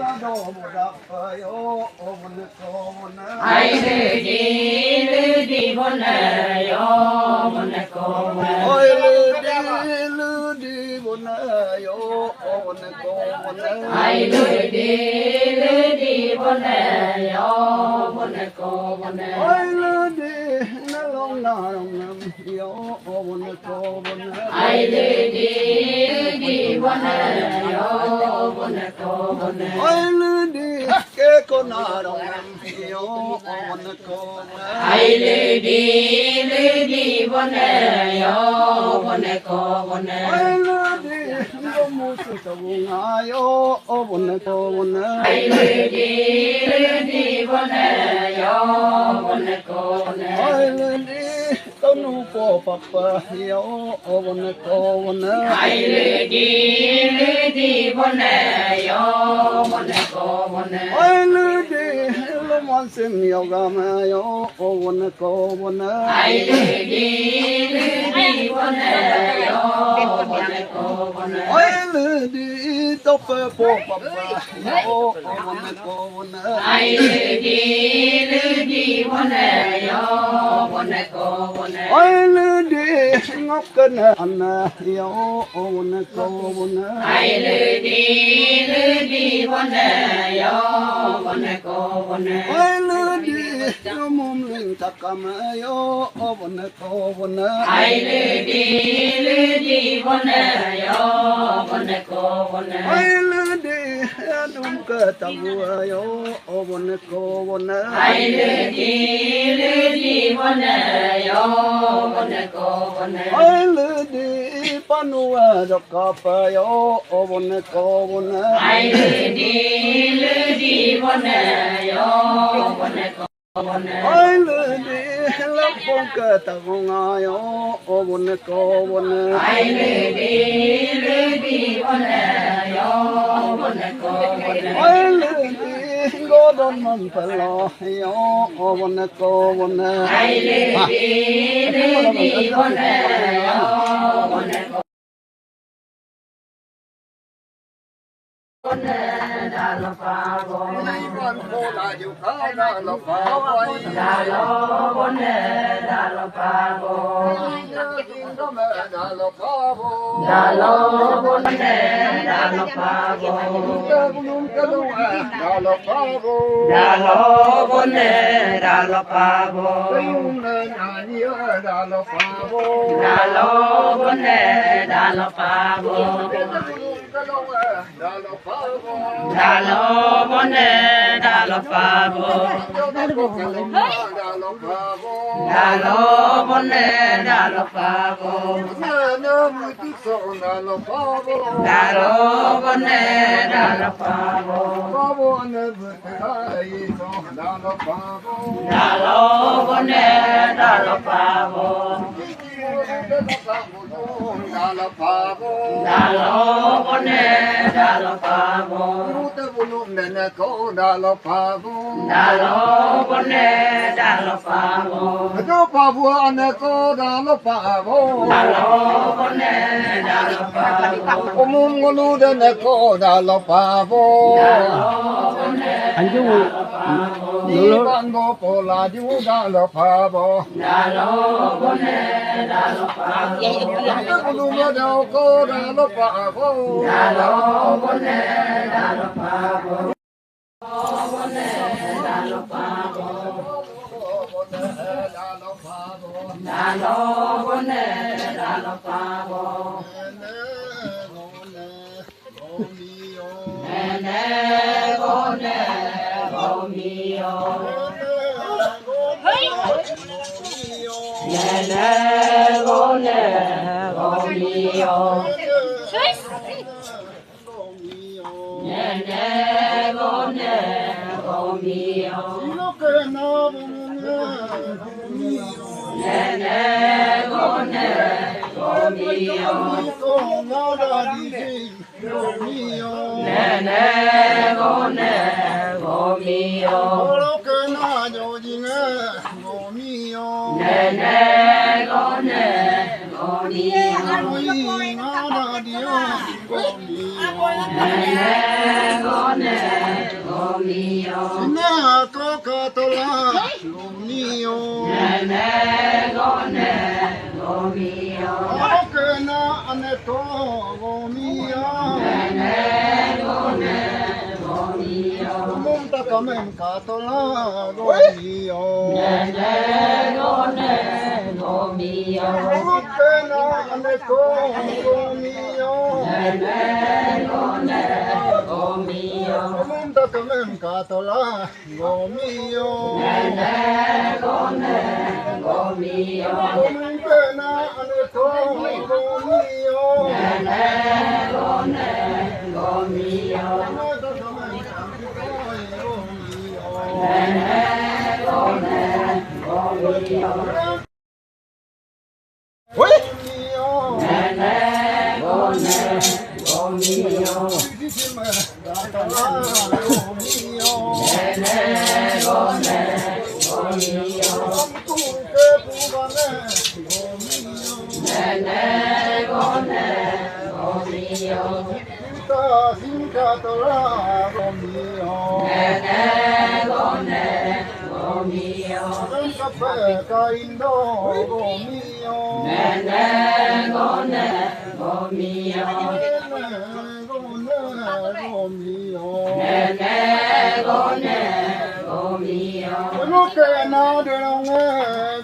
la do mo da pa yo o mo ne ko mo na ai lư đi bon yo bon ko bon oi lu di mo na yo o mo ne ko mo na ai lư đi bon yo bon ko bon oi lu di na long nam yo o mo ne ko mo na ai lư đi bon yo bon ko bon oi lu di ke ko na long nam yo o mo ne ko mo na ai lư đi bon yo bon ko bon oi lu di no mu su ta bu nga yo o mo ne ko mo na ai lư đi bon yo bon ko bon oi lu di to nu po pa pa yo o mo ne ko mo na ai lư đi bon yo bon ko bon oi lu di lo mon sim yo ga ma yo o mo ne ko mo na ai lư đi bon yo bon ko bon oi lu di to pe po pa pa yo o mo ne ko mo na ai lư đi bon yo bon ko bon oi lu di ngọc cái anh yo o mo ne ko mo na ai lư đi bon yo bon ko bon oi lu di lo mom ling ta ka ma yo o mo ne ko mo na ai lư đi bon yo bon ko bon oi lu di dum ka ta bu yo o mo ne ko mo na ai lư đi bon yo bon ko bon oi lu di panu do ka pa yo o mo ne ko mo na ai lư đi bon yo bon ko bon oi lu di la phong ka ta nga yo o mo ne ko mo na ai lư đi bon yo bon ko bon oi lu di go don man pa lo yo o mo ne ko mo na ai lư đi bon yo bon ko bon da lo pa bo con cô là dù có là lộc phá quay da lo bon da lo pa bo có mẹ là lộc phá vô da lo bon da lo pa bo cái luôn cái luôn là lộc phá vô da lo bon da lo pa bo cái luôn là nhiều là lộc phá vô da lo bon da lo pa bo cái luôn là lộc phá vô da lo bon da lo pa bo là lộc phá vô da lo bon da lo pa bo nó mới chút sợ là lộc phá vô da lo bon da lo pa bo phá vô anh vượt cái số là lộc phá vô da lo bon da lo pa bo là lộc phá vô da lo bon da lo pa bo ta bulum nè cô đã lo phá vô da lo bon da lo pa bo cho phá vô anh cô đã lo phá vô da lo bon da lo pa bo mùng ngô nè cô đã lo phá vô anh chú đi bạn vô phố là chú đã lo phá vô da lo bon da lo pa bo ta bulum nè cô đã lo phá vô da lo bon da lo pa bo bon da lo pa bo da lo bon da lo pa bo nè bon bo mi o nè bon bo mi o nè bon bo mi o nè bon bo mi o nè bon bo mi o nè con nè con nè Romeo, Na Coca-Cola, Romeo. Nene Gone, Romeo, Okena Aneto, Romeo. Nene Gone, Romeo, Munta Kamen Katola, Romeo. Nene Gone, Romeo, Okena Aneto, Romeo. Nene Gone, Romeo, Munta Kamen Katola, Romeo. Nene Gone, Romeo, Okena Aneto, Romeo. Nene Gone, Romeo, Munta Kamen Katola, Romeo. Nene Gone, Romeo, Oi? Nene Gone, Romeo, Nene Gone, Romeo, Nene Gone, Romeo, Nene Gone, Romeo, Nene Gone, Romeo, Nene Gone,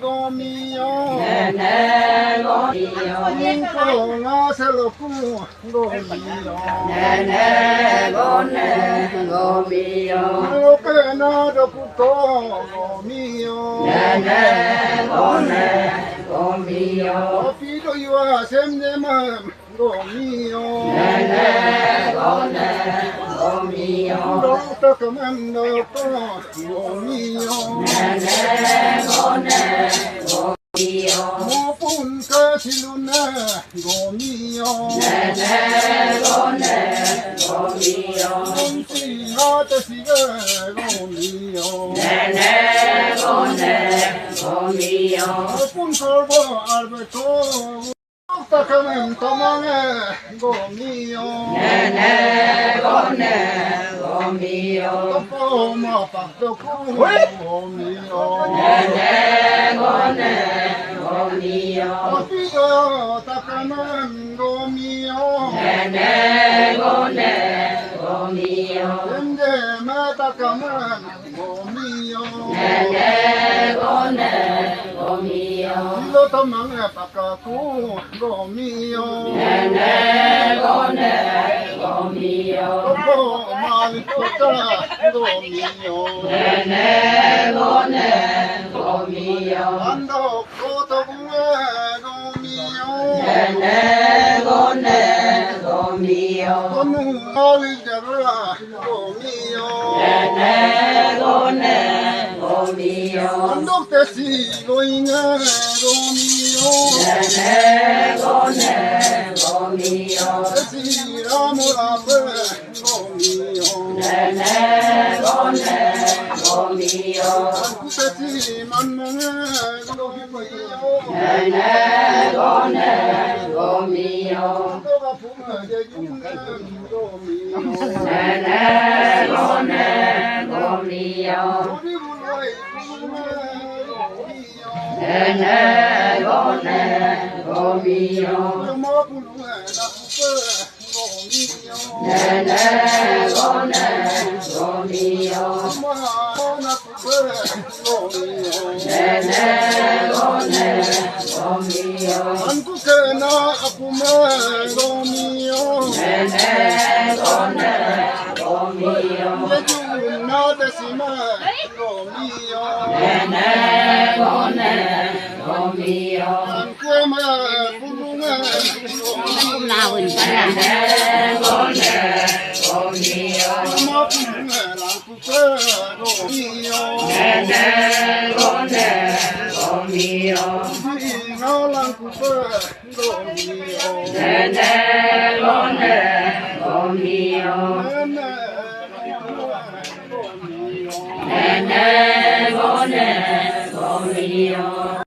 Romeo, Nene Gone, Nene Gone, Romeo, Nene Gone, Romeo, Fido io sempre Romeo. Nene Gone, Romeo, Nota comando Romeo. Nene Gone, Romeo, Mo punta siluna Romeo. Nene Gone, Romeo, Monti hata siga Romeo. Nene Gone, Romeo, Mo punta bo arbeto. Nota comando mane Romeo. Nene Gone, Romeo, Topo ma pakto Romeo. Nene Gone, Romeo, Fido takaman Romeo. Nene Gone, Romeo, Ende mata kaman Romeo. Nene Gone, Romeo, Ilo tamang pakaku Romeo. Nene Gone, Romeo, Topo malikota Romeo. Nene Gone, Romeo, Ando koto bunga Romeo. Nene Gone, Romeo, Konu alijara Romeo. Nene Gone, Romeo, Ando tesi goinga Romeo. Nene Gone, Romeo, Tesi ramurape Romeo. Nene Gone, Romeo, Tesi manmane Romeo. Nene Gone, Romeo, Toga puma de junga Romeo. Nene Gone, Romeo, Ori bulai puma Romeo. Nene Gone, Romeo, Tama pulunga na kupe Romeo. Nene Gone, Romeo, Tama na kupe Romeo. Nene Gone, Romeo, Antu kena apuma Romeo. Nene Gone, Romeo, Yejuna desima Romeo. Nene Gone, Romeo, Ankwema pulunga Romeo. Nene Gone, Romeo, Tama pulunga na kupe Romeo. Nene Gone, Romeo, Ina lang kupe Romeo. Nene Gone, Romeo, Nene Gone, Romeo,